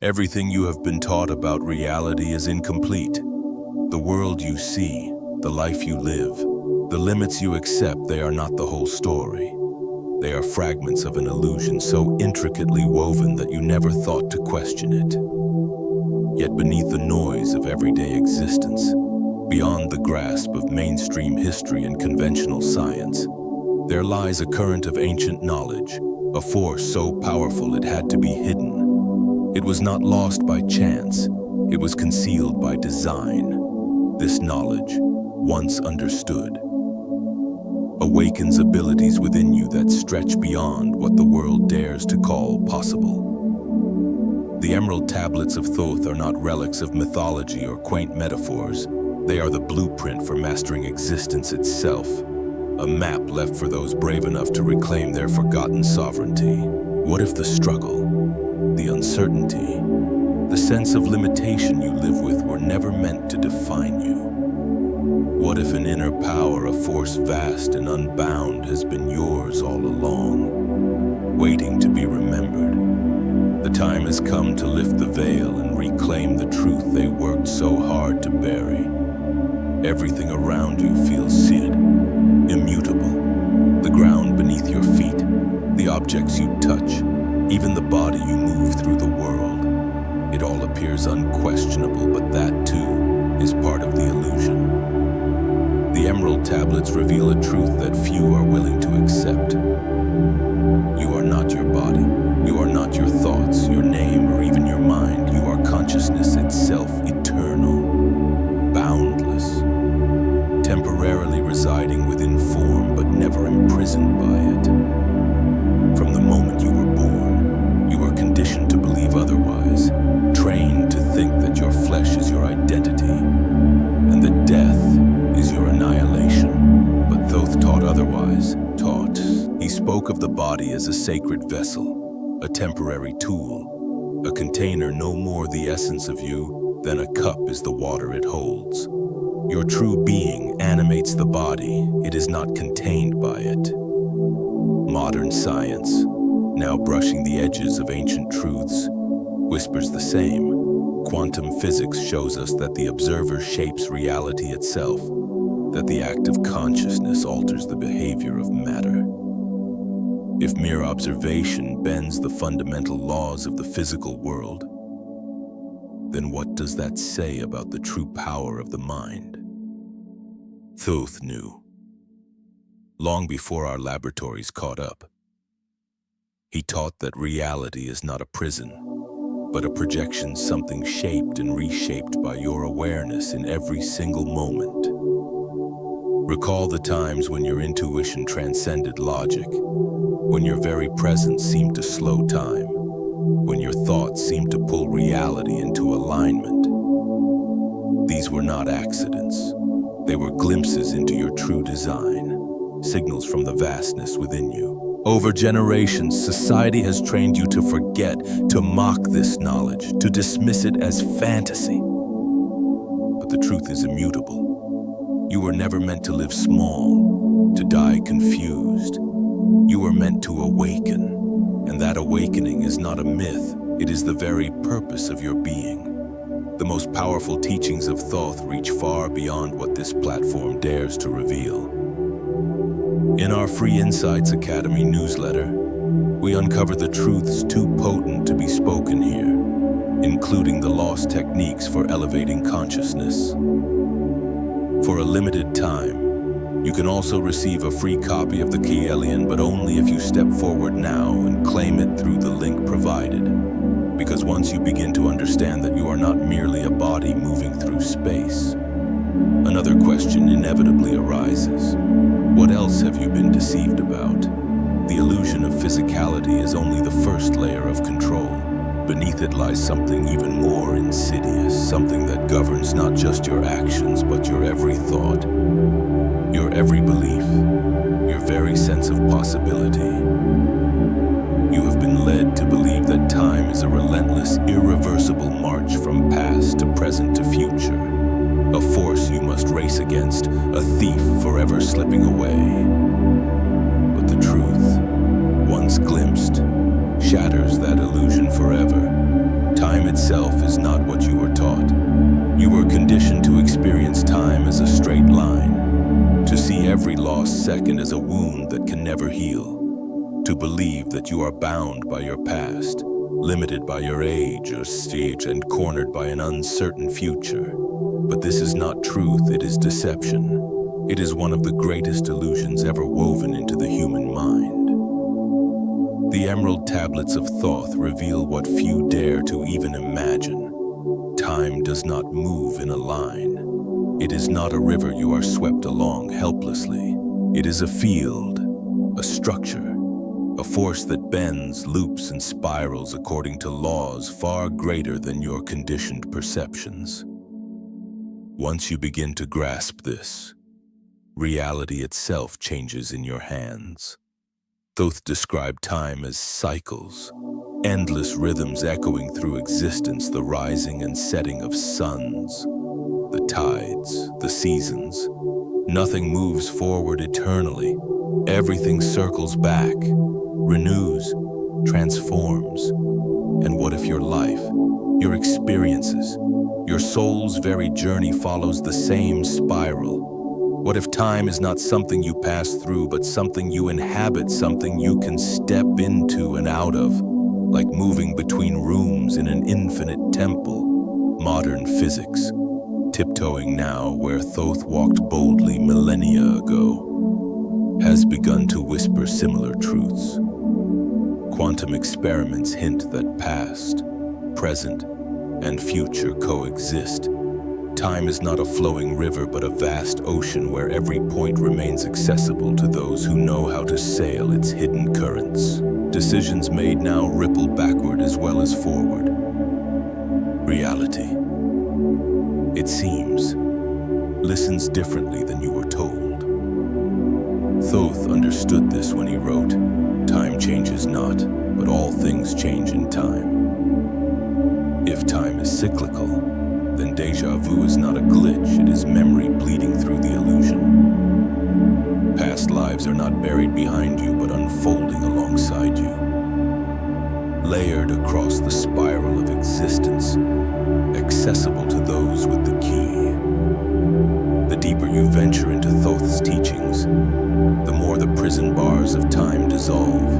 Everything you have been taught about reality is incomplete. The world you see, the life you live, the limits you accept, they are not the whole story. They are fragments of an illusion so intricately woven that you never thought to question it. Yet beneath the noise of everyday existence, beyond the grasp of mainstream history and conventional science, there lies a current of ancient knowledge, a force so powerful it had to be hidden. It was not lost by chance, it was concealed by design. This knowledge, once understood, awakens abilities within you that stretch beyond what the world dares to call possible. The Emerald Tablets of Thoth are not relics of mythology or quaint metaphors. They are the blueprint for mastering existence itself, a map left for those brave enough to reclaim their forgotten sovereignty. What if the struggle, the uncertainty, the sense of limitation you live with were never meant to define you? What if an inner power, a force vast and unbound, has been yours all along, waiting to be remembered? The time has come to lift the veil and reclaim the truth they worked so hard to bury. Everything around you feels seated, immutable. The ground beneath your feet, the objects you touch, even the body you move through the world. It all appears unquestionable, but that too is part of the illusion. The Emerald Tablets reveal a truth that few are willing to accept. You are not your body. You are not your thoughts, your name, or even your mind. You are consciousness itself, eternal, boundless, temporarily residing within form but never imprisoned by it. From the moment you were born, you were conditioned to believe otherwise, trained to think that your flesh is your identity, and that death is your annihilation. But Thoth taught otherwise. He spoke of the body as a sacred vessel, a temporary tool, a container no more the essence of you than a cup is the water it holds. Your true being animates the body, it is not contained by it. Modern science, now brushing the edges of ancient truths, whispers the same. Quantum physics shows us that the observer shapes reality itself, that the act of consciousness alters the behavior of matter. If mere observation bends the fundamental laws of the physical world, then what does that say about the true power of the mind? Thoth knew, long before our laboratories caught up. He taught that reality is not a prison, but a projection, something shaped and reshaped by your awareness in every single moment. Recall the times when your intuition transcended logic, when your very presence seemed to slow time, when your thoughts seemed to pull reality into alignment. These were not accidents. They were glimpses into your true design, signals from the vastness within you. Over generations, society has trained you to forget, to mock this knowledge, to dismiss it as fantasy. But the truth is immutable. You were never meant to live small, to die confused. You were meant to awaken, and that awakening is not a myth, it is the very purpose of your being. The most powerful teachings of Thoth reach far beyond what this platform dares to reveal. In our Free Insights Academy newsletter, we uncover the truths too potent to be spoken here, including the lost techniques for elevating consciousness. For a limited time, you can also receive a free copy of TheKybalion, but only if you step forward now and claim it through the link provided. Because once you begin to understand that you are not merely a body moving through space, another question inevitably arises. What else have you been deceived about? The illusion of physicality is only the first layer of control. Beneath it lies something even more insidious, something that governs not just your actions, but your every thought, your every belief, your very sense of possibility. You have been led to believe that time is a relentless, irreversible march from past to present to future, a force you must race against, a thief forever slipping away. But the truth, once glimpsed, shatters that illusion forever. Time itself is not what you were taught. You were conditioned to experience time as a straight line, to see every lost second as a wound that can never heal, to believe that you are bound by your past, limited by your age or stage, and cornered by an uncertain future. But this is not truth, it is deception. It is one of the greatest illusions ever woven into the human mind. The Emerald Tablets of Thoth reveal what few dare to even imagine. Time does not move in a line. It is not a river you are swept along helplessly. It is a field, a structure, a force that bends, loops, and spirals according to laws far greater than your conditioned perceptions. Once you begin to grasp this, reality itself changes in your hands. Thoth described time as cycles, endless rhythms echoing through existence, the rising and setting of suns, the tides, the seasons. Nothing moves forward eternally. Everything circles back, renews, transforms. And what if your life, your experiences, your soul's very journey follows the same spiral? What if time is not something you pass through, but something you inhabit, something you can step into and out of, like moving between rooms in an infinite temple? Modern physics, tiptoeing now where Thoth walked boldly millennia ago, has begun to whisper similar truths. Quantum experiments hint that past, present, and future coexist. Time is not a flowing river, but a vast ocean where every point remains accessible to those who know how to sail its hidden currents. Decisions made now ripple backward as well as forward. Reality, it seems, listens differently than you were told. Thoth understood this when he wrote, "Time changes not, but all things change in time." If time is cyclical, then déjà vu is not a glitch, it is memory bleeding through the illusion. Past lives are not buried behind you, but unfolding alongside you. Layered across the spiral of existence, accessible to those with the key. The deeper you venture into Thoth's teachings, the more the prison bars of time dissolve.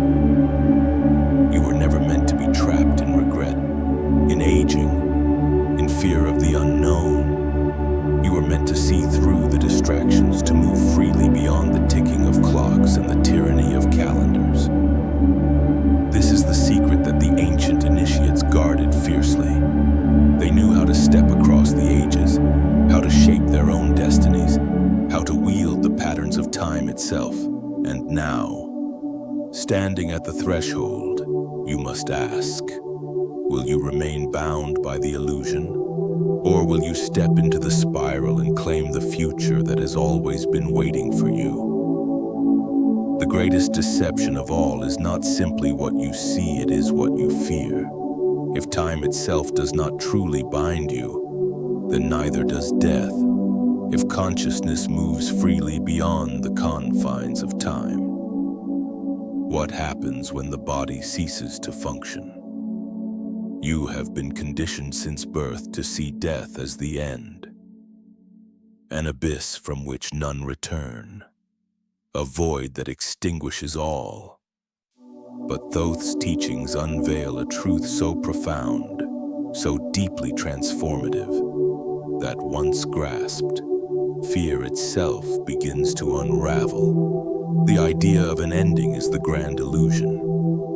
You were never meant to be trapped in regret, in aging, in fear of the unknown. You were meant to see through the distractions, to move freely beyond the ticking of clocks and the tyranny of calendars. This is the secret that the ancient initiates guarded fiercely. They knew how to step across the ages, how to shape their own destinies, how to wield the patterns of time itself. And now, standing at the threshold, you must ask, will you remain bound by the illusion? Or will you step into the spiral and claim the future that has always been waiting for you? The greatest deception of all is not simply what you see, it is what you fear. If time itself does not truly bind you, then neither does death. If consciousness moves freely beyond the confines of time, what happens when the body ceases to function? You have been conditioned since birth to see death as the end, an abyss from which none return, a void that extinguishes all. But Thoth's teachings unveil a truth so profound, so deeply transformative, that once grasped, fear itself begins to unravel. The idea of an ending is the grand illusion,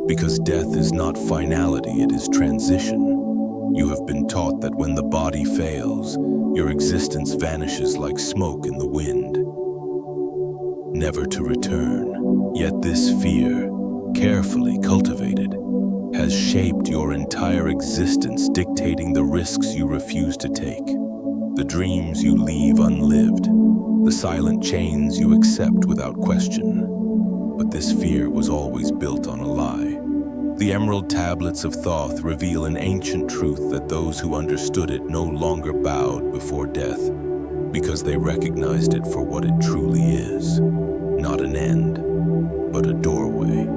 because death is not finality, it is transition. You have been taught that when the body fails, your existence vanishes like smoke in the wind, never to return. Yet this fear, carefully cultivated, has shaped your entire existence, dictating the risks you refuse to take, the dreams you leave unlived, the silent chains you accept without question. But this fear was always built on a lie. The Emerald Tablets of Thoth reveal an ancient truth that those who understood it no longer bowed before death, because they recognized it for what it truly is. Not an end, but a doorway.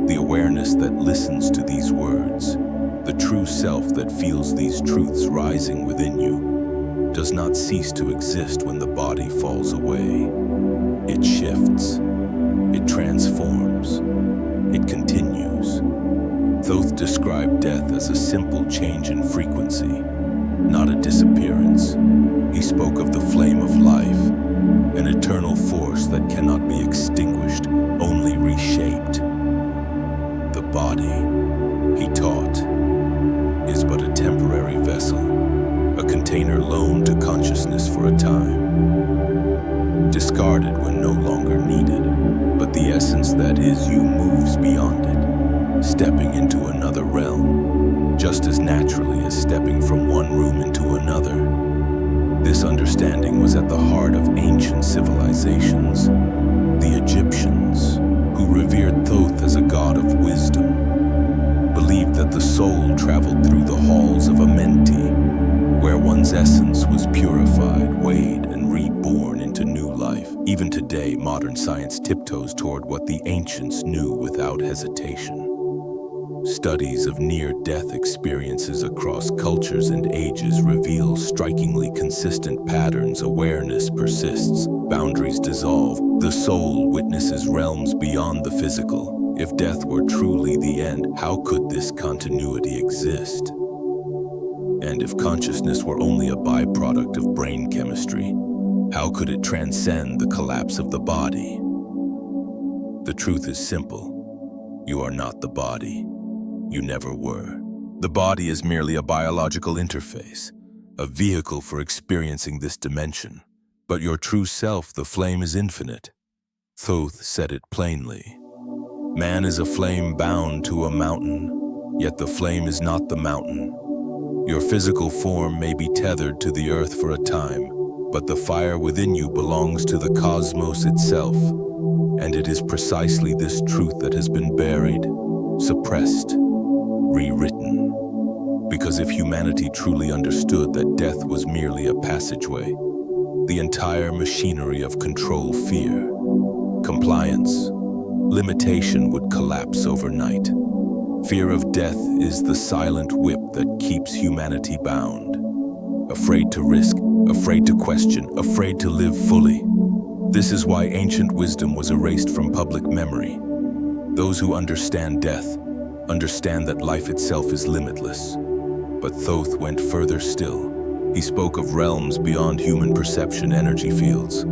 The awareness that listens to these words, The true self that feels these truths rising within you does not cease to exist when the body falls away. It shifts, it transforms, it continues. Thoth described death as a simple change in frequency, not a disappearance. He spoke of the flame of life, an eternal force that cannot be extinguished, only reshaped. The body, he taught, is but a temporary vessel, a container loaned to consciousness for a time, discarded when no longer needed, but the essence that is you moves beyond it, stepping into another realm, just as naturally as stepping from one room into another. This understanding was at the heart of ancient civilizations. The Egyptians, who revered Thoth as a god of wisdom, believed that the soul traveled through the halls of Amenti, where one's essence was purified, weighed, and reborn into new life. Even today, modern science tiptoes toward what the ancients knew without hesitation. Studies of near-death experiences across cultures and ages reveal strikingly consistent patterns. Awareness persists, boundaries dissolve, the soul witnesses realms beyond the physical. If death were truly the end, how could this continuity exist? And if consciousness were only a byproduct of brain chemistry, how could it transcend the collapse of the body? The truth is simple. You are not the body. You never were. The body is merely a biological interface, a vehicle for experiencing this dimension. But your true self, the flame, is infinite. Thoth said it plainly. Man is a flame bound to a mountain, yet the flame is not the mountain. Your physical form may be tethered to the earth for a time, but the fire within you belongs to the cosmos itself. And it is precisely this truth that has been buried, suppressed, rewritten. Because if humanity truly understood that death was merely a passageway, the entire machinery of control, fear, compliance, limitation would collapse overnight. Fear of death is the silent whip that keeps humanity bound. Afraid to risk, afraid to question, afraid to live fully. This is why ancient wisdom was erased from public memory. Those who understand death understand that life itself is limitless. But Thoth went further still. He spoke of realms beyond human perception, energy fields,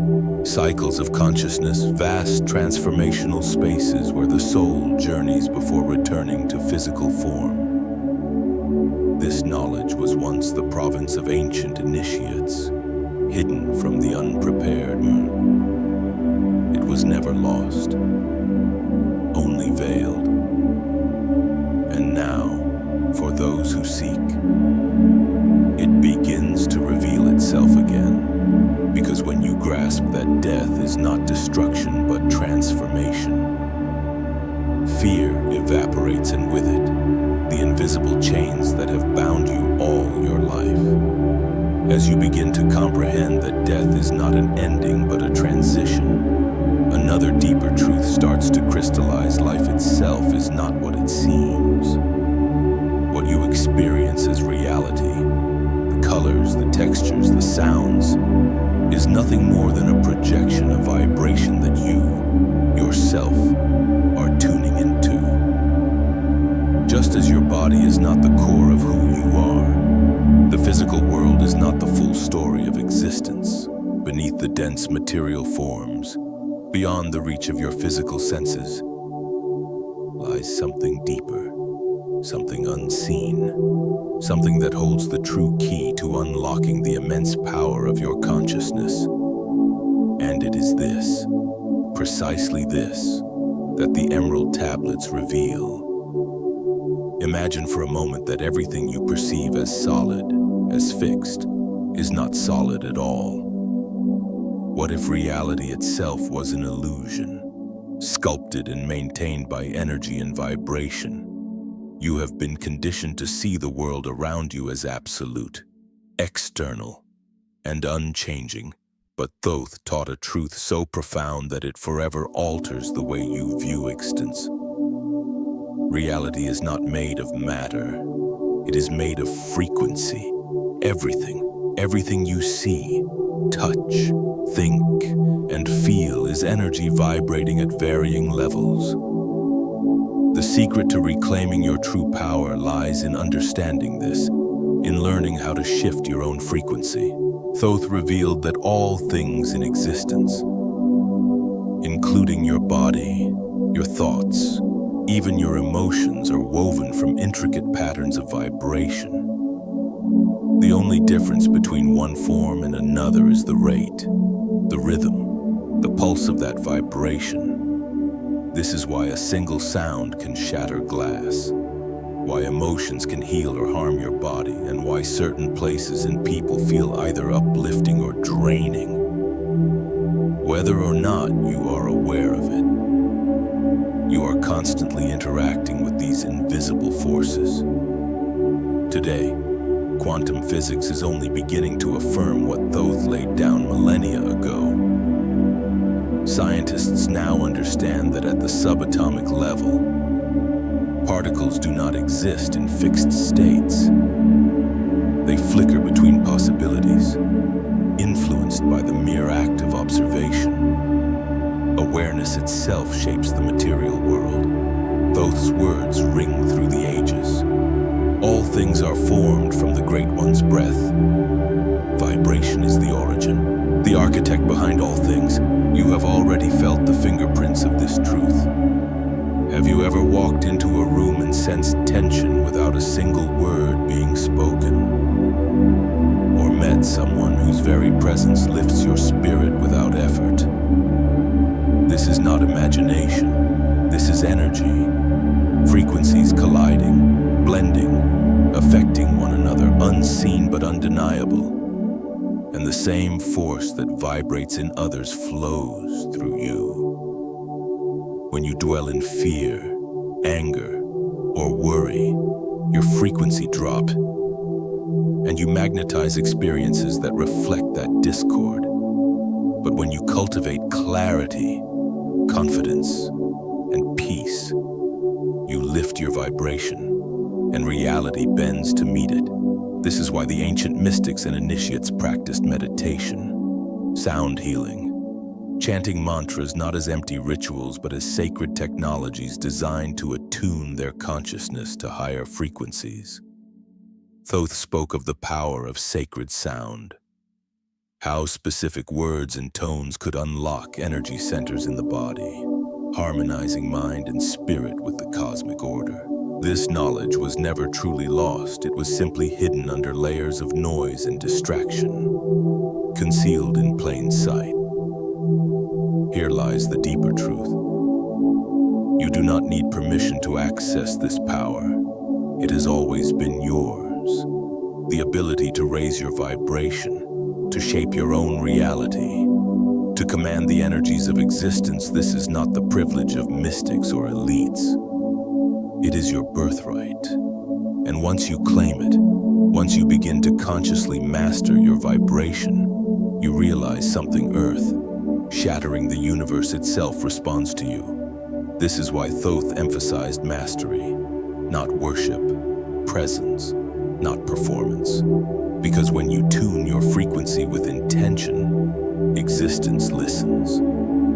cycles of consciousness, vast transformational spaces where the soul journeys before returning to physical form. This knowledge was once the province of ancient initiates, hidden from the unprepared. It was never lost, only veiled. And now, for those who seek, it begins to reveal itself again. Because when you grasp that death is not destruction but transformation, fear evaporates, and with it, the invisible chains that have bound you all your life. As you begin to comprehend that death is not an ending but a transition, another deeper truth starts to crystallize. Life itself is not what it seems. What you experience as reality, the colors, the textures, the sounds, is nothing more than a projection of vibration that you, yourself, are tuning into. Just as your body is not the core of who you are, the physical world is not the full story of existence. Beneath the dense material forms, beyond the reach of your physical senses, lies something deeper, something unseen, something that holds the true key to unlocking the immense power of your consciousness. And it is this, precisely this, that the Emerald Tablets reveal. Imagine for a moment that everything you perceive as solid, as fixed, is not solid at all. What if reality itself was an illusion, sculpted and maintained by energy and vibration? You have been conditioned to see the world around you as absolute, external, and unchanging. But Thoth taught a truth so profound that it forever alters the way you view existence. Reality is not made of matter. It is made of frequency. Everything you see, touch, think, and feel is energy vibrating at varying levels. The secret to reclaiming your true power lies in understanding this, in learning how to shift your own frequency. Thoth revealed that all things in existence, including your body, your thoughts, even your emotions, are woven from intricate patterns of vibration. The only difference between one form and another is the rate, the rhythm, the pulse of that vibration. This is why a single sound can shatter glass, why emotions can heal or harm your body, and why certain places and people feel either uplifting or draining. Whether or not you are aware of it, you are constantly interacting with these invisible forces. Today, quantum physics is only beginning to affirm what Thoth laid down millennia ago. Scientists now understand that at the subatomic level, particles do not exist in fixed states. They flicker between possibilities, influenced by the mere act of observation. Awareness itself shapes the material world. Thoth's words ring through the ages. All things are formed from the Great One's breath. Vibration is the origin, the architect behind all things. You have already felt the fingerprints of this truth. Have you ever walked into a room and sensed tension without a single word being spoken? Or met someone whose very presence lifts your spirit without effort? This is not imagination. This is energy. Frequencies colliding, blending, affecting one another, unseen but undeniable. And the same force that vibrates in others flows through you. When you dwell in fear, anger, or worry, your frequency drops, and you magnetize experiences that reflect that discord. But when you cultivate clarity, confidence, and peace, you lift your vibration, and reality bends to meet it. This is why the ancient mystics and initiates practiced meditation, sound healing, chanting mantras not as empty rituals but as sacred technologies designed to attune their consciousness to higher frequencies. Thoth spoke of the power of sacred sound, how specific words and tones could unlock energy centers in the body, harmonizing mind and spirit with the cosmic order. This knowledge was never truly lost. It was simply hidden under layers of noise and distraction, concealed in plain sight. Here lies the deeper truth. You do not need permission to access this power. It has always been yours. The ability to raise your vibration, to shape your own reality, to command the energies of existence. This is not the privilege of mystics or elites. It is your birthright. And once you claim it, once you begin to consciously master your vibration, you realize something earth, shattering the universe itself, responds to you. This is why Thoth emphasized mastery, not worship, presence, not performance. Because when you tune your frequency with intention, existence listens.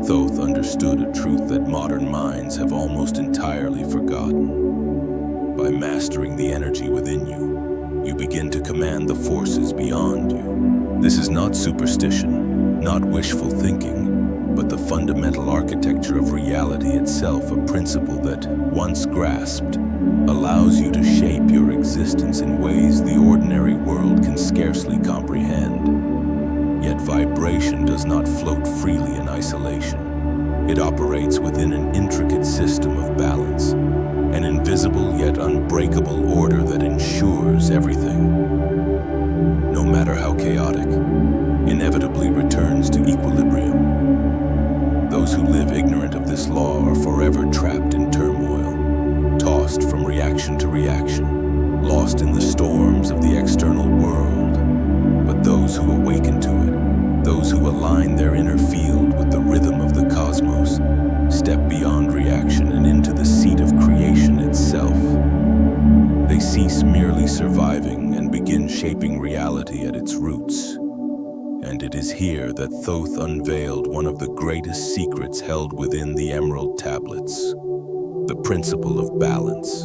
Thoth understood a truth that modern minds have almost entirely forgotten. By mastering the energy within you, you begin to command the forces beyond you. This is not superstition, not wishful thinking, but the fundamental architecture of reality itself, a principle that, once grasped, allows you to shape your existence in ways the ordinary world can scarcely comprehend. Yet vibration does not float freely in isolation. It operates within an intricate system of balance, an invisible yet unbreakable order that ensures everything, no matter how chaotic, inevitably returns to equilibrium. Those who live ignorant of this law are forever trapped in turmoil, tossed from reaction to reaction, lost in the storms of the external world. But those who awaken to it, those who align their inner field with the rhythm of the cosmos, step beyond reaction and into the seat of creation itself. They cease merely surviving and begin shaping reality at its roots. And it is here that Thoth unveiled one of the greatest secrets held within the Emerald Tablets, the principle of balance,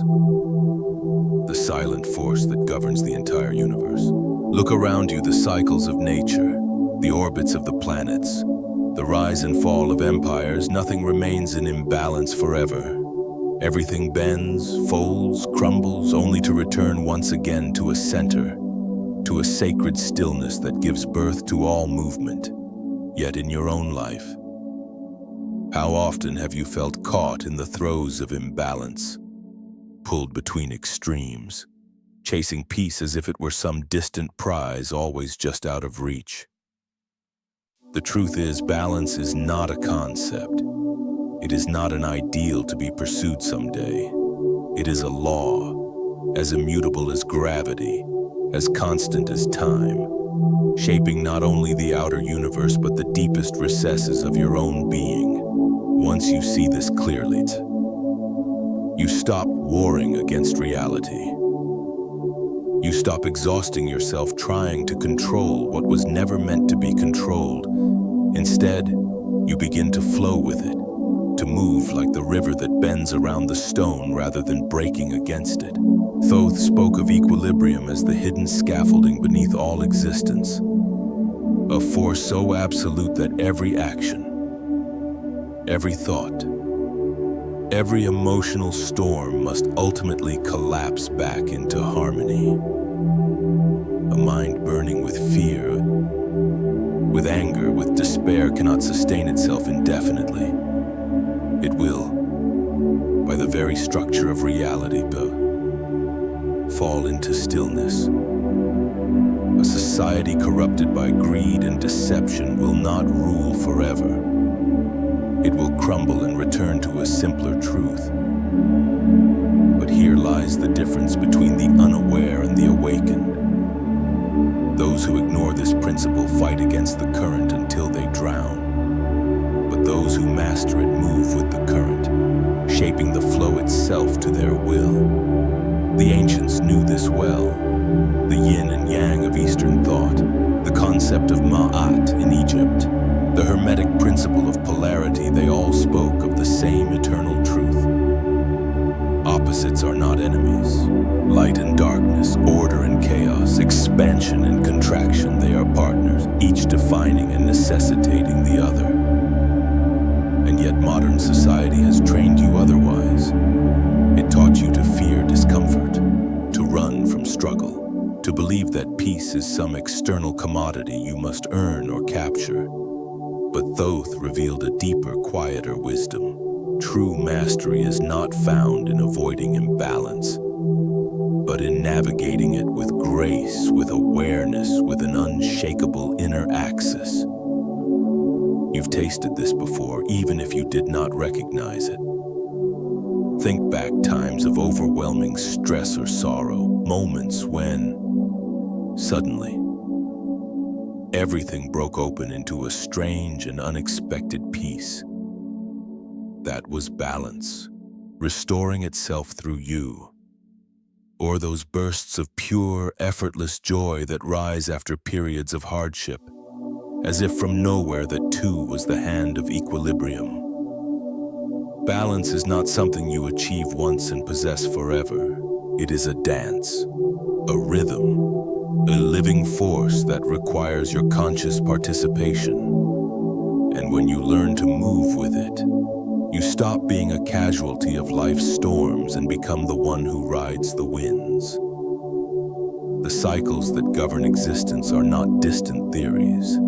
the silent force that governs the entire universe. Look around you, the cycles of nature, the orbits of the planets, the rise and fall of empires. Nothing remains in imbalance forever. Everything bends, folds, crumbles, only to return once again to a center, to a sacred stillness that gives birth to all movement. Yet in your own life, how often have you felt caught in the throes of imbalance, pulled between extremes, chasing peace as if it were some distant prize always just out of reach? The truth is, balance is not a concept. It is not an ideal to be pursued someday. It is a law, as immutable as gravity, as constant as time, shaping not only the outer universe but the deepest recesses of your own being. Once you see this clearly, you stop warring against reality. You stop exhausting yourself trying to control what was never meant to be controlled. Instead, you begin to flow with it, to move like the river that bends around the stone rather than breaking against it. Thoth spoke of equilibrium as the hidden scaffolding beneath all existence, a force so absolute that every action, every thought, every emotional storm must ultimately collapse back into harmony. A mind burning with fear, with anger, with despair cannot sustain itself indefinitely. It will, by the very structure of reality, fall into stillness. A society corrupted by greed and deception will not rule forever. It will crumble and return to a simpler truth. But here lies the difference between the unaware and the awakened. Those who ignore this principle fight against the current until they drown. But those who master it move with the current, shaping the flow itself to their will. The ancients knew this well, the yin and yang of Eastern thought, the concept of ma'at in Egypt, the hermetic principle of polarity. They all spoke of the same eternal truth. Opposites are not enemies. Light and darkness, order and chaos, expansion and contraction, they are partners, each defining and necessitating the other. And yet modern society has trained you otherwise. It taught you to fear discomfort, to run from struggle, to believe that peace is some external commodity you must earn or capture. But Thoth revealed a deeper, quieter wisdom. True mastery is not found in avoiding imbalance, but in navigating it with grace, with awareness, with an unshakable inner axis. You've tasted this before, even if you did not recognize it. Think back times of overwhelming stress or sorrow, moments when, suddenly, everything broke open into a strange and unexpected peace. That was balance, restoring itself through you. Or those bursts of pure, effortless joy that rise after periods of hardship, as if from nowhere that too was the hand of equilibrium. Balance is not something you achieve once and possess forever. It is a dance, a rhythm, a living force that requires your conscious participation. And when you learn to move with it, you stop being a casualty of life's storms and become the one who rides the winds. The cycles that govern existence are not distant theories.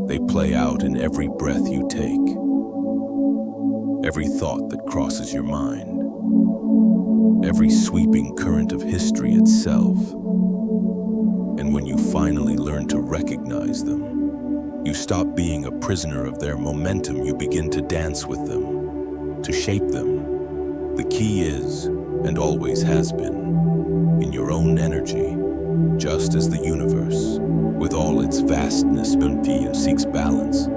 They play out in every breath you take, every thought that crosses your mind, every sweeping current of history itself. And when you finally learn to recognize them, you stop being a prisoner of their momentum. You begin to dance with them, to shape them. The key is, and always has been, in your own energy, just as the universe, with all its vastness, seeks balance.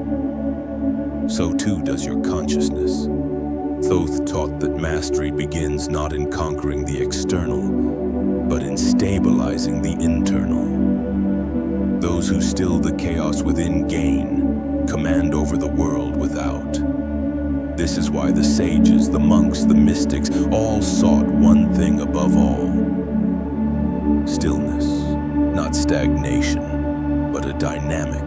So too does your consciousness. Thoth taught that mastery begins not in conquering the external, but in stabilizing the internal. Those who still the chaos within gain command over the world without. This is why the sages, the monks, the mystics all sought one thing above all: stillness, not stagnation, but a dynamic,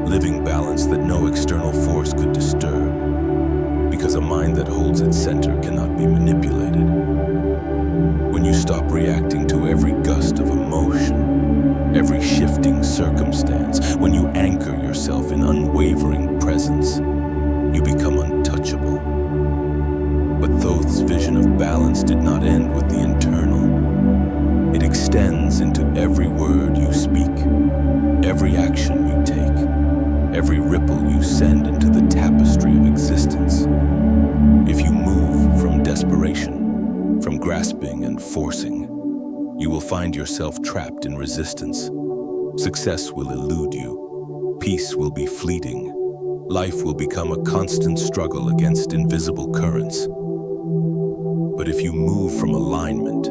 living balance that no external force could disturb, because a mind that holds its center cannot be manipulated. When you stop reacting to every gust of emotion, every shifting circumstance, when you anchor yourself in unwavering presence, you become untouchable. But Thoth's vision of balance did not end with the internal. It extends into every word you speak, every action you take, every ripple you send into the tapestry of existence. If you move from desperation, from grasping and forcing, you will find yourself trapped in resistance. Success will elude you. Peace will be fleeting. Life will become a constant struggle against invisible currents. But if you move from alignment,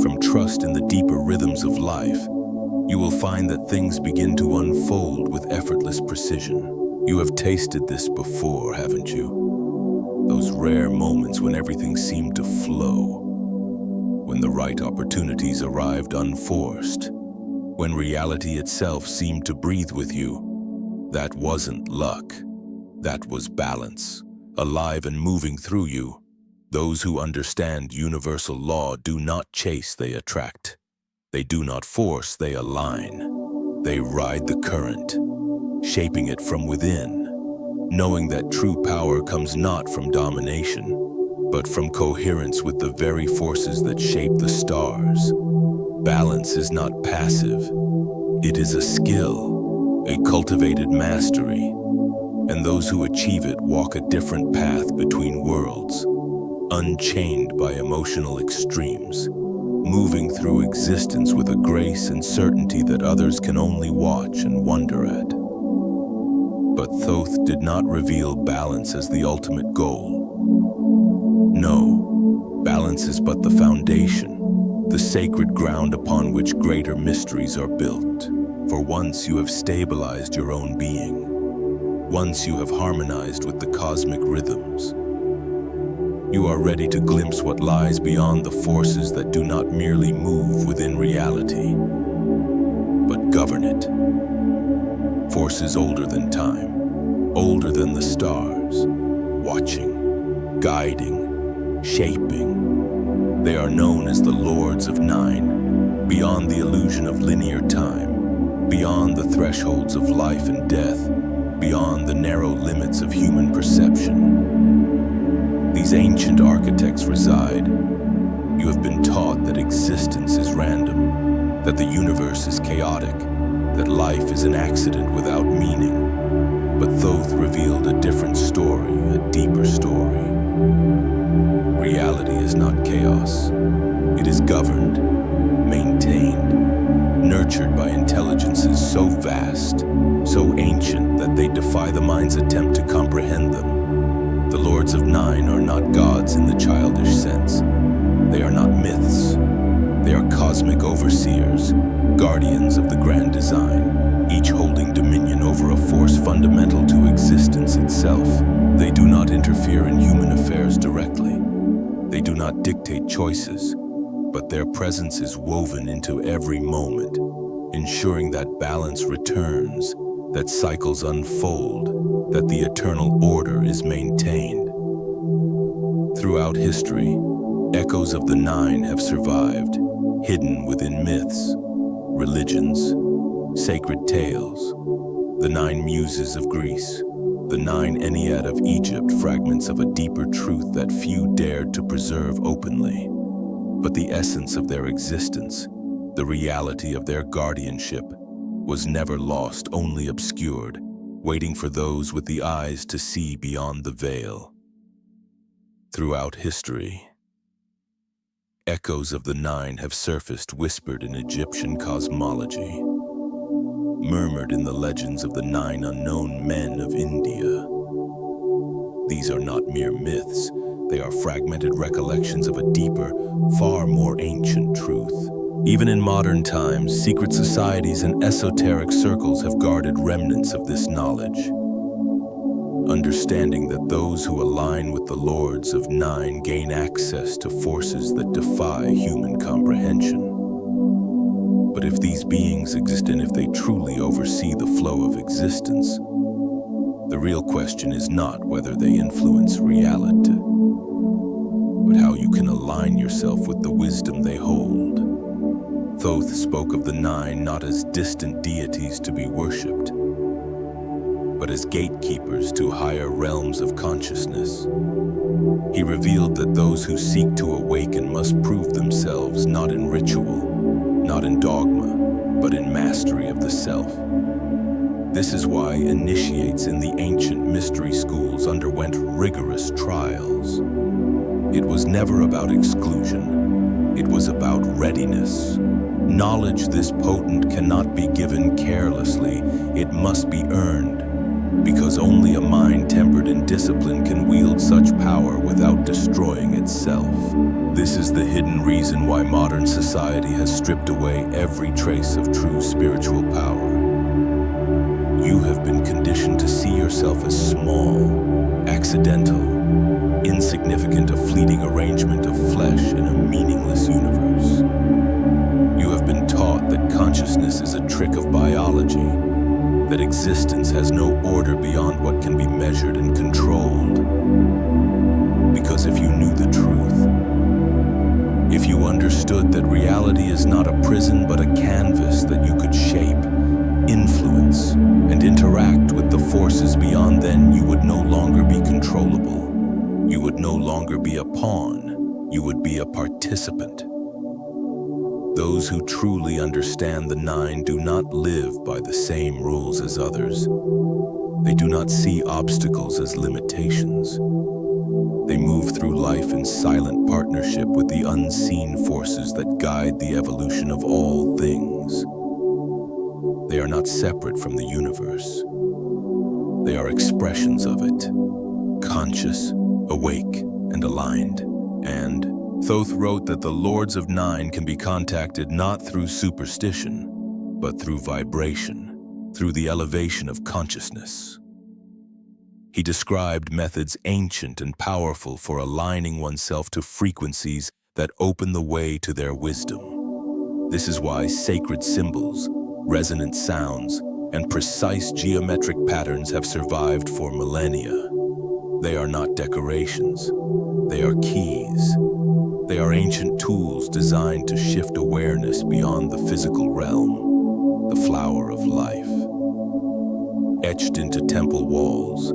from trust in the deeper rhythms of life, you will find that things begin to unfold with effortless precision. You have tasted this before, haven't you? Those rare moments when everything seemed to flow, when the right opportunities arrived unforced, when reality itself seemed to breathe with you. That wasn't luck. That was balance, alive and moving through you. Those who understand universal law do not chase, they attract. They do not force, they align. They ride the current, shaping it from within, knowing that true power comes not from domination, but from coherence with the very forces that shape the stars. Balance is not passive. It is a skill, a cultivated mastery, and those who achieve it walk a different path between worlds, unchained by emotional extremes, moving through existence with a grace and certainty that others can only watch and wonder at. But Thoth did not reveal balance as the ultimate goal. No, balance is but the foundation, the sacred ground upon which greater mysteries are built. For once you have stabilized your own being, once you have harmonized with the cosmic rhythms, you are ready to glimpse what lies beyond the forces that do not merely move within reality, but govern it. Forces older than time, older than the stars, watching, guiding, shaping. They are known as the Lords of Nine, beyond the illusion of linear time, beyond the thresholds of life and death, beyond the narrow limits of human perception. These ancient architects reside. You have been taught that existence is random, that the universe is chaotic, that life is an accident without meaning. But Thoth revealed a different story, a deeper story. Reality is not chaos. It is governed, maintained, nurtured by intelligences so vast, so ancient that they defy the mind's attempt to comprehend them. The Lords of Nine are not gods in the childish sense. They are not myths. They are cosmic overseers, guardians of the grand design, each holding dominion over a force fundamental to existence itself. They do not interfere in human affairs directly. They do not dictate choices, but their presence is woven into every moment, ensuring that balance returns, that cycles unfold, that the eternal order is maintained. Throughout history, echoes of the Nine have survived, hidden within myths, religions, sacred tales. The Nine Muses of Greece, the Nine Ennead of Egypt, fragments of a deeper truth that few dared to preserve openly. But the essence of their existence, the reality of their guardianship, was never lost, only obscured, waiting for those with the eyes to see beyond the veil. Throughout history, echoes of the Nine have surfaced, whispered in Egyptian cosmology, murmured in the legends of the Nine Unknown Men of India. These are not mere myths. They are fragmented recollections of a deeper, far more ancient truth. Even in modern times, secret societies and esoteric circles have guarded remnants of this knowledge. Understanding that those who align with the Lords of Nine gain access to forces that defy human comprehension. But if these beings exist and if they truly oversee the flow of existence, the real question is not whether they influence reality, but how you can align yourself with the wisdom they hold. Thoth spoke of the Nine not as distant deities to be worshipped, but as gatekeepers to higher realms of consciousness. He revealed that those who seek to awaken must prove themselves not in ritual, not in dogma, but in mastery of the self. This is why initiates in the ancient mystery schools underwent rigorous trials. It was never about exclusion. It was about readiness. Knowledge this potent cannot be given carelessly. It must be earned, because only a mind tempered in discipline can wield such power without destroying itself. This is the hidden reason why modern society has stripped away every trace of true spiritual power. You have been conditioned to see yourself as small, accidental, insignificant, a fleeting arrangement of flesh in a meaningless universe. You have been taught that consciousness is a trick of biology, that existence has no order beyond what can be measured and controlled. Because if you knew the truth, if you understood that reality is not a prison but a canvas that you could shape, influence, and interact with the forces beyond, then you would no longer be controllable. You would no longer be a pawn. You would be a participant. Those who truly understand the Nine do not live by the same rules as others. They do not see obstacles as limitations. They move through life in silent partnership with the unseen forces that guide the evolution of all things. They are not separate from the universe. They are expressions of it, conscious, awake, and aligned. And Thoth wrote that the Lords of Nine can be contacted not through superstition, but through vibration, through the elevation of consciousness. He described methods ancient and powerful for aligning oneself to frequencies that open the way to their wisdom. This is why sacred symbols, resonant sounds, and precise geometric patterns have survived for millennia. They are not decorations. They are keys. They are ancient tools designed to shift awareness beyond the physical realm, the flower of life. Etched into temple walls,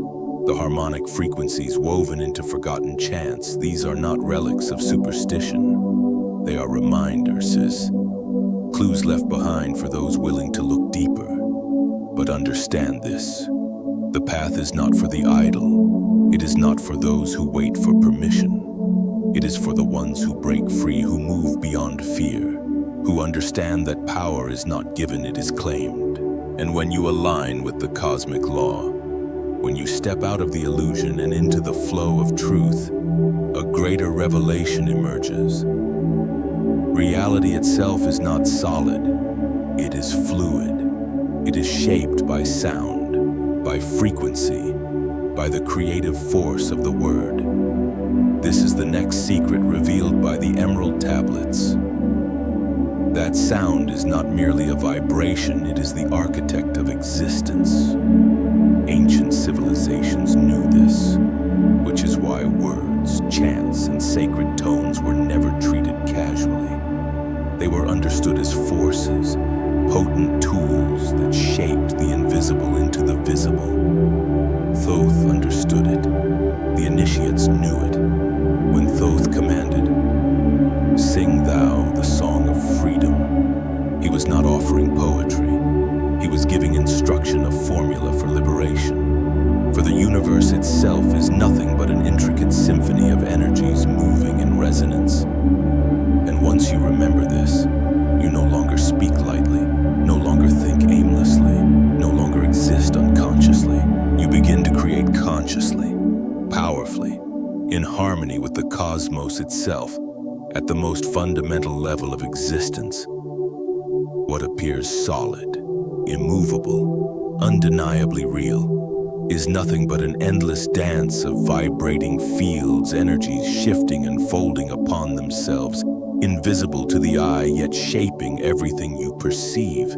the harmonic frequencies woven into forgotten chants, these are not relics of superstition. They are reminders, clues left behind for those willing to look deeper. But understand this, the path is not for the idle. It is not for those who wait for permission. It is for the ones who break free, who move beyond fear, who understand that power is not given, it is claimed. And when you align with the cosmic law, when you step out of the illusion and into the flow of truth, a greater revelation emerges. Reality itself is not solid. It is fluid. It is shaped by sound, by frequency, by the creative force of the word. This is the next secret revealed by the Emerald Tablets. That sound is not merely a vibration, it is the architect of existence. Ancient civilizations knew this, which is why words, chants, and sacred tones were never treated casually. They were understood as forces, potent tools that shaped the invisible into the visible. Thoth understood it. The initiates knew it. When Thoth commanded, "Sing thou the song of freedom," he was not offering poetry. He was giving instruction, a formula for liberation. For the universe itself is nothing but an intricate symphony of energies moving in resonance. And once you remember this, you no longer speak lightly, no longer think aimlessly, no longer exist unconsciously. You begin to create consciously. Power powerfully, in harmony with the cosmos itself, at the most fundamental level of existence. What appears solid, immovable, undeniably real, is nothing but an endless dance of vibrating fields, energies shifting and folding upon themselves, invisible to the eye, yet shaping everything you perceive.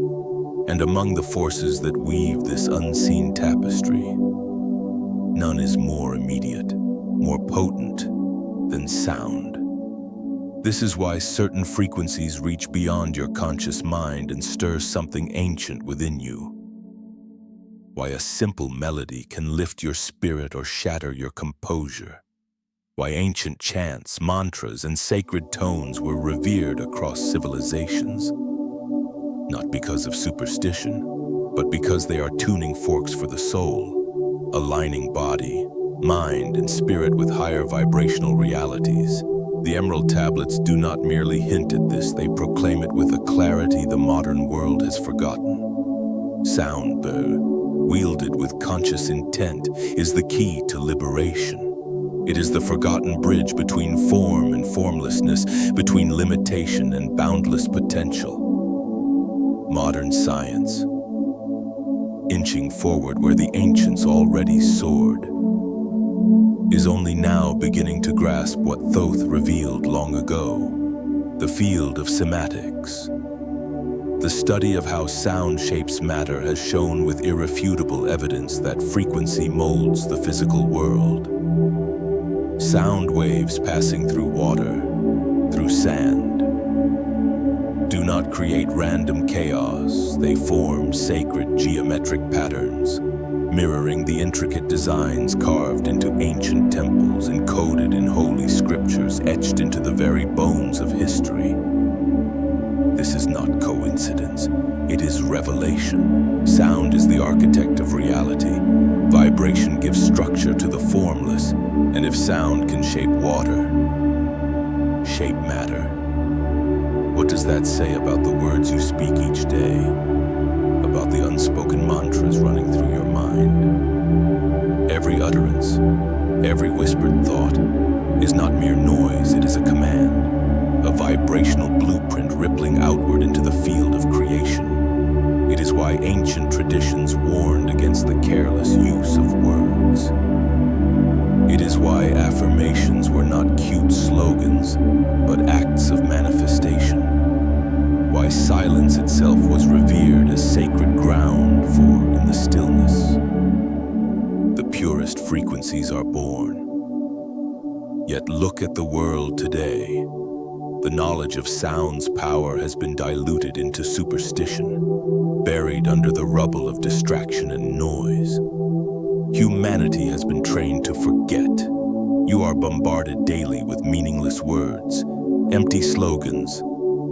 And among the forces that weave this unseen tapestry, none is more immediate, more potent than sound. This is why certain frequencies reach beyond your conscious mind and stir something ancient within you. Why a simple melody can lift your spirit or shatter your composure. Why ancient chants, mantras, and sacred tones were revered across civilizations. Not because of superstition, but because they are tuning forks for the soul, aligning body, mind, and spirit with higher vibrational realities. The Emerald Tablets do not merely hint at this, they proclaim it with a clarity the modern world has forgotten. Sound, wielded with conscious intent, is the key to liberation. It is the forgotten bridge between form and formlessness, between limitation and boundless potential. Modern science, inching forward where the ancients already soared, is only now beginning to grasp what Thoth revealed long ago, the field of cymatics. The study of how sound shapes matter has shown with irrefutable evidence that frequency molds the physical world. Sound waves passing through water, through sand, do not create random chaos. They form sacred geometric patterns, mirroring the intricate designs carved into ancient temples, encoded in holy scriptures, etched into the very bones of history. This is not coincidence, it is revelation. Sound is the architect of reality. Vibration gives structure to the formless, and if sound can shape water, shape matter, what does that say about the words you speak each day? About the unspoken mantras running through your mind? Every utterance, every whispered thought is not mere noise, it is a command, a vibrational blueprint rippling outward into the field of creation. It is why ancient traditions warned against the careless use of words. It is why affirmations were not cute slogans, but acts of manifestation. Why silence itself was revered as sacred ground, for in the stillness, the purest frequencies are born. Yet look at the world today. The knowledge of sound's power has been diluted into superstition, buried under the rubble of distraction and noise. Humanity has been trained to forget. You are bombarded daily with meaningless words, empty slogans,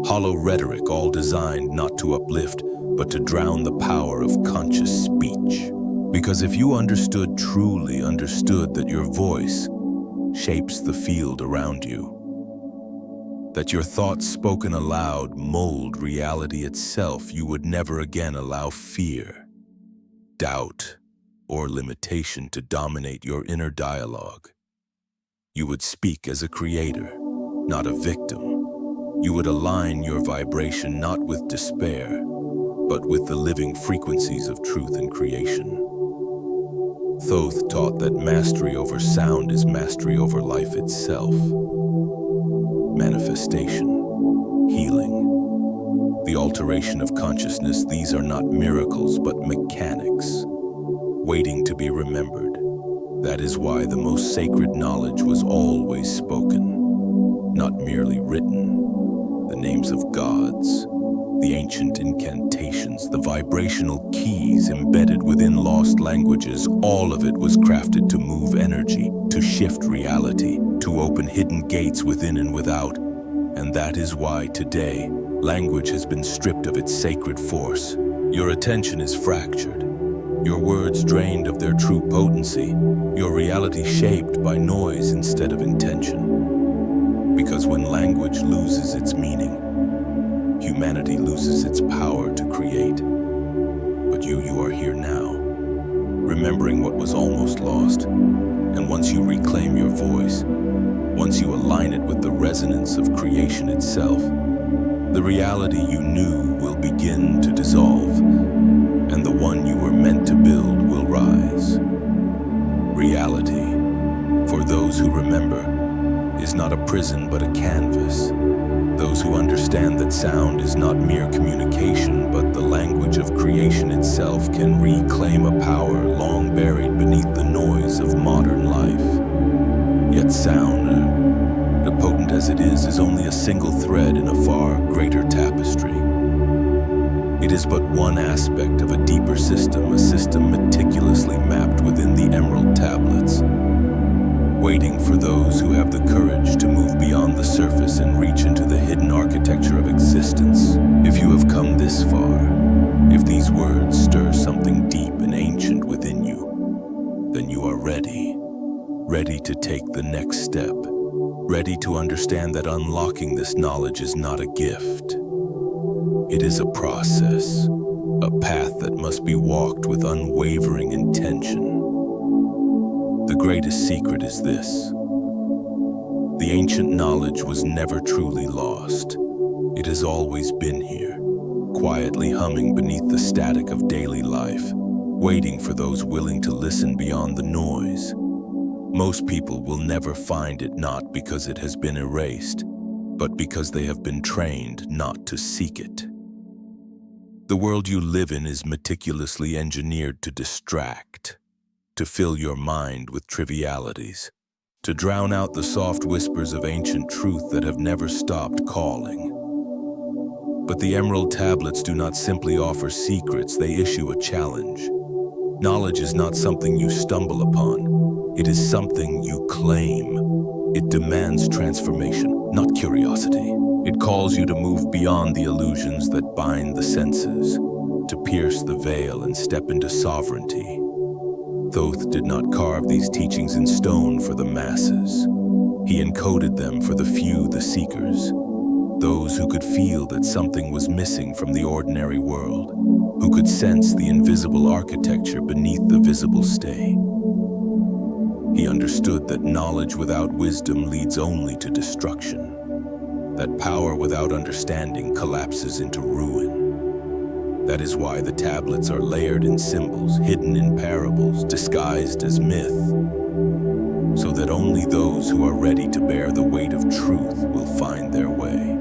hollow rhetoric, all designed not to uplift, but to drown the power of conscious speech. Because if you truly understood that your voice shapes the field around you, that your thoughts spoken aloud mold reality itself, you would never again allow fear, doubt, or limitation to dominate your inner dialogue. You would speak as a creator, not a victim. You would align your vibration not with despair, but with the living frequencies of truth and creation. Thoth taught that mastery over sound is mastery over life itself. Manifestation, healing, the alteration of consciousness, these are not miracles but mechanics, waiting to be remembered. That is why the most sacred knowledge was always spoken, not merely written. The names of gods, the ancient incantations, the vibrational keys embedded within lost languages, all of it was crafted to move energy, to shift reality, to open hidden gates within and without. And that is why today, language has been stripped of its sacred force. Your attention is fractured, your words drained of their true potency, your reality shaped by noise instead of intention. Because when language loses its meaning, humanity loses its power to create. But you are here now, remembering what was almost lost. And once you reclaim your voice, once you align it with the resonance of creation itself, the reality you knew will begin to dissolve, and the one you were meant to build will rise. Reality, for those who remember, is not a prison but a canvas. Those who understand that sound is not mere communication but the language of creation itself can reclaim a power long buried beneath the noise of modern life. Yet sound, potent as it is only a single thread in a far greater tapestry. It is but one aspect of a deeper system, a system meticulously mapped within the Emerald Tablets, waiting for those who have the courage to move beyond the surface and reach into the hidden architecture of existence. If you have come this far, if these words stir something deep and ancient within you, then you are ready to take the next step. Ready to understand that unlocking this knowledge is not a gift. It is a process, a path that must be walked with unwavering intention. The greatest secret is this: the ancient knowledge was never truly lost. It has always been here, quietly humming beneath the static of daily life, waiting for those willing to listen beyond the noise. Most people will never find it, not because it has been erased, but because they have been trained not to seek it. The world you live in is meticulously engineered to distract, to fill your mind with trivialities, to drown out the soft whispers of ancient truth that have never stopped calling. But the Emerald Tablets do not simply offer secrets, they issue a challenge. Knowledge is not something you stumble upon. It is something you claim. It demands transformation, not curiosity. It calls you to move beyond the illusions that bind the senses, to pierce the veil and step into sovereignty. Thoth did not carve these teachings in stone for the masses. He encoded them for the few, the seekers, those who could feel that something was missing from the ordinary world, who could sense the invisible architecture beneath the visible stay. He understood that knowledge without wisdom leads only to destruction, that power without understanding collapses into ruin. That is why the tablets are layered in symbols, hidden in parables, disguised as myth, so that only those who are ready to bear the weight of truth will find their way.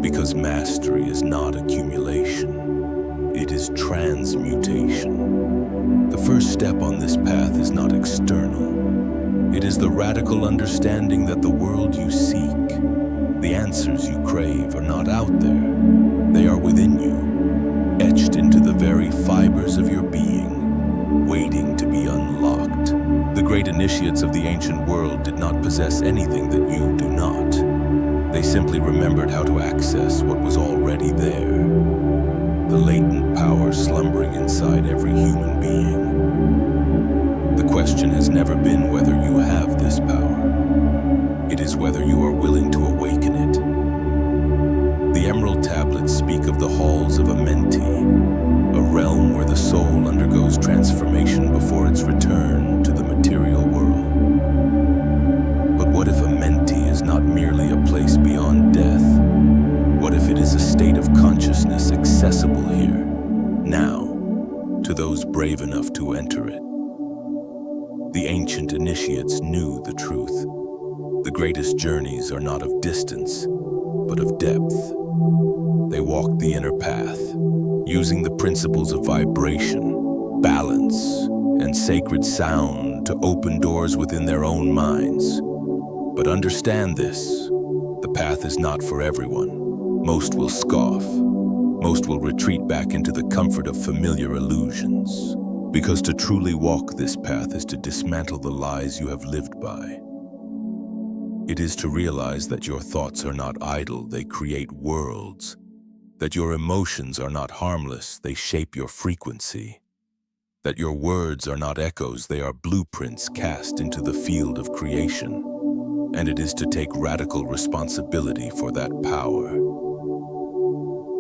Because mastery is not accumulation, it is transmutation. The first step on this path is not external. It is the radical understanding that the world you seek, the answers you crave, are not out there. They are within you, etched into the very fibers of your being, waiting to be unlocked. The great initiates of the ancient world did not possess anything that you do not. They simply remembered how to access what was already there, the latent power slumbering inside every human being. The question has never been whether you have this power. It is whether you are willing to awaken it. The Emerald Tablets speak of the halls of Amenti, a realm where the soul undergoes transformation before its return to the material world. But what if Amenti is not merely a place beyond death? What if it is a state of consciousness accessible here, now, to those brave enough to enter it? The ancient initiates knew the truth. The greatest journeys are not of distance, but of depth. They walked the inner path, using the principles of vibration, balance, and sacred sound to open doors within their own minds. But understand this, the path is not for everyone. Most will scoff. Most will retreat back into the comfort of familiar illusions. Because to truly walk this path is to dismantle the lies you have lived by. It is to realize that your thoughts are not idle, they create worlds. That your emotions are not harmless, they shape your frequency. That your words are not echoes, they are blueprints cast into the field of creation. And it is to take radical responsibility for that power.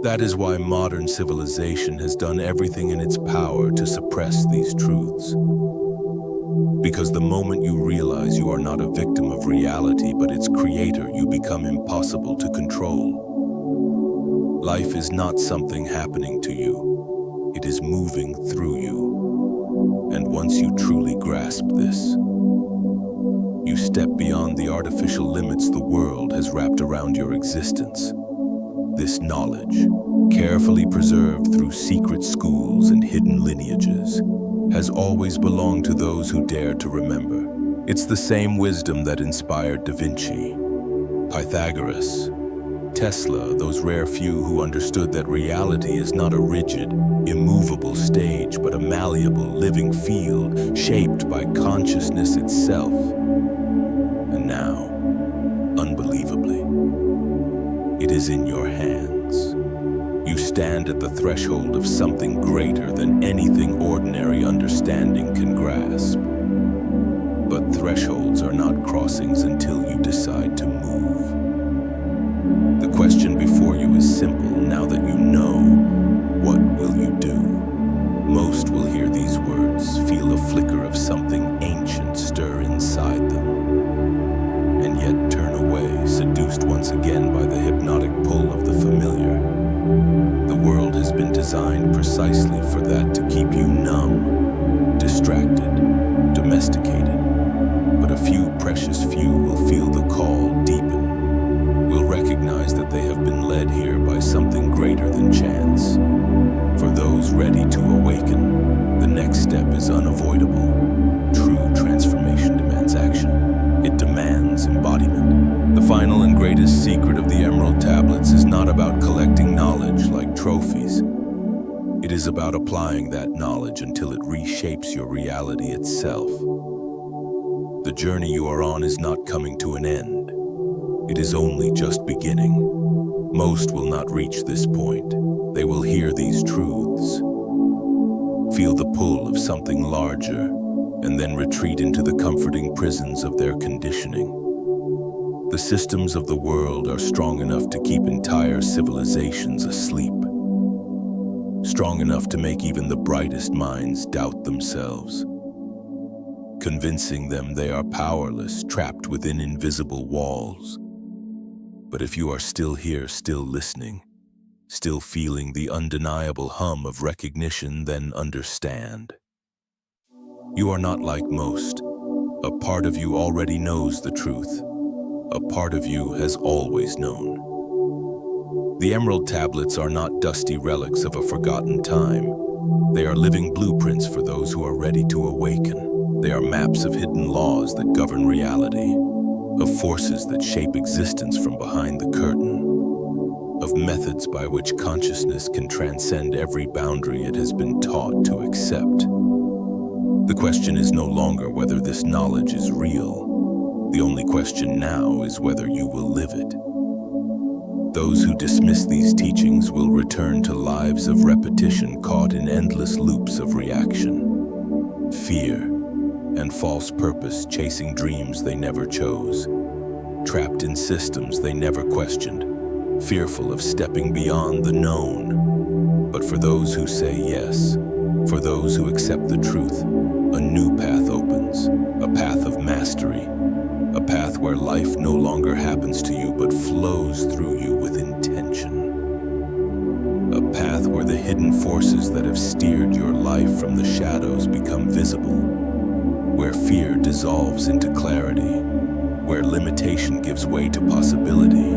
That is why modern civilization has done everything in its power to suppress these truths. Because the moment you realize you are not a victim of reality but its creator, you become impossible to control. Life is not something happening to you. It is moving through you. And once you truly grasp this, you step beyond the artificial limits the world has wrapped around your existence. This knowledge, carefully preserved through secret schools and hidden lineages, has always belonged to those who dare to remember. It's the same wisdom that inspired Da Vinci, Pythagoras, Tesla, those rare few who understood that reality is not a rigid, immovable stage, but a malleable, living field shaped by consciousness itself. And now, unbelievably, it is in your hands. You stand at the threshold of something greater than anything ordinary understanding can grasp. But thresholds are not crossings until you decide to move. The question before you is simple. Now that you know, what will you do? Most will hear these words, feel a flicker of something ancient stir inside them, and yet turn away, seduced once again by the hypnotic pull of the familiar. The world has been designed precisely for that, to keep you numb, distracted, domesticated. But a few precious few will feel the call deepen, will recognize that they have been led here by something greater than chance. For those ready to awaken, the next step is unavoidable. True transformation demands action. It demands embodiment. The final and greatest secret of the Emerald Tablets is not about collecting knowledge like trophies. It is about applying that knowledge until it reshapes your reality itself. The journey you are on is not coming to an end. It is only just beginning. Most will not reach this point. They will hear these truths, feel the pull of something larger, and then retreat into the comforting prisons of their conditioning. The systems of the world are strong enough to keep entire civilizations asleep, strong enough to make even the brightest minds doubt themselves, convincing them they are powerless, trapped within invisible walls. But if you are still here, still listening, still feeling the undeniable hum of recognition, then understand. You are not like most. A part of you already knows the truth. A part of you has always known. The Emerald Tablets are not dusty relics of a forgotten time. They are living blueprints for those who are ready to awaken. They are maps of hidden laws that govern reality, of forces that shape existence from behind the curtain, of methods by which consciousness can transcend every boundary it has been taught to accept. The question is no longer whether this knowledge is real. The only question now is whether you will live it. Those who dismiss these teachings will return to lives of repetition, caught in endless loops of reaction, fear, and false purpose, chasing dreams they never chose, trapped in systems they never questioned, fearful of stepping beyond the known. But for those who say yes, for those who accept the truth, a new path opens, a path of mastery, a path where life no longer happens to you but flows through you with intention. A path where the hidden forces that have steered your life from the shadows become visible, where fear dissolves into clarity, where limitation gives way to possibility.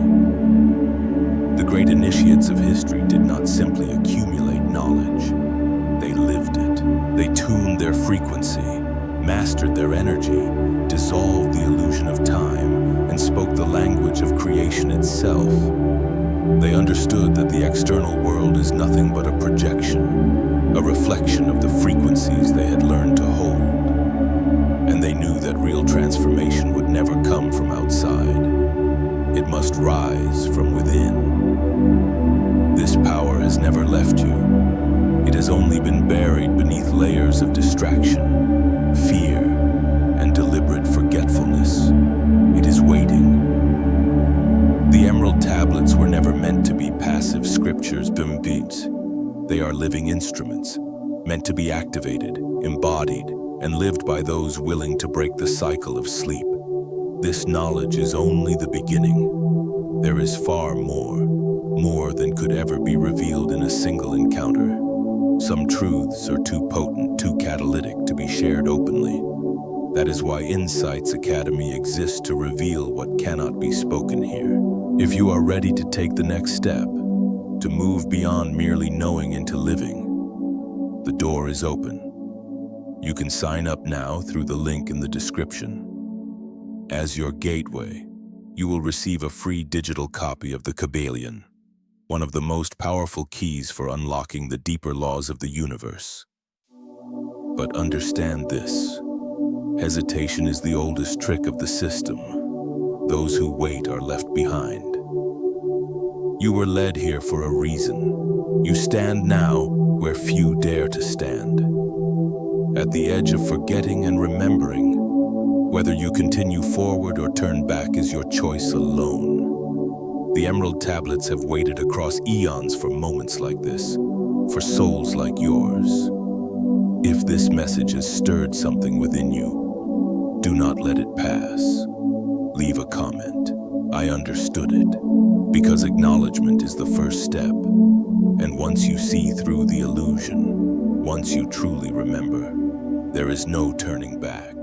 The great initiates of history did not simply accumulate knowledge. They lived it. They tuned their frequency, mastered their energy, dissolved the illusion of time, and spoke the language of creation itself. They understood that the external world is nothing but a projection, a reflection of the frequencies they had learned to hold. And they knew that real transformation would never come from outside. It must rise from within. This power has never left you. It has only been buried beneath layers of distraction, fear, and deliberate forgetfulness. It is waiting. The Emerald Tablets were never meant to be passive scriptures, beats. They are living instruments, meant to be activated, embodied, and lived by those willing to break the cycle of sleep. This knowledge is only the beginning. There is far more than could ever be revealed in a single encounter. Some truths are too potent, too catalytic to be shared openly. That is why Insights Academy exists, to reveal what cannot be spoken here. If you are ready to take the next step, to move beyond merely knowing into living, the door is open. You can sign up now through the link in the description. As your gateway, you will receive a free digital copy of TheKybalion, one of the most powerful keys for unlocking the deeper laws of the universe. But understand this: hesitation is the oldest trick of the system. Those who wait are left behind. You were led here for a reason. You stand now where few dare to stand. At the edge of forgetting and remembering. Whether you continue forward or turn back is your choice alone. The Emerald Tablets have waited across eons for moments like this, for souls like yours. If this message has stirred something within you, do not let it pass. Leave a comment. I understood it. Because acknowledgement is the first step. And once you see through the illusion, once you truly remember, there is no turning back.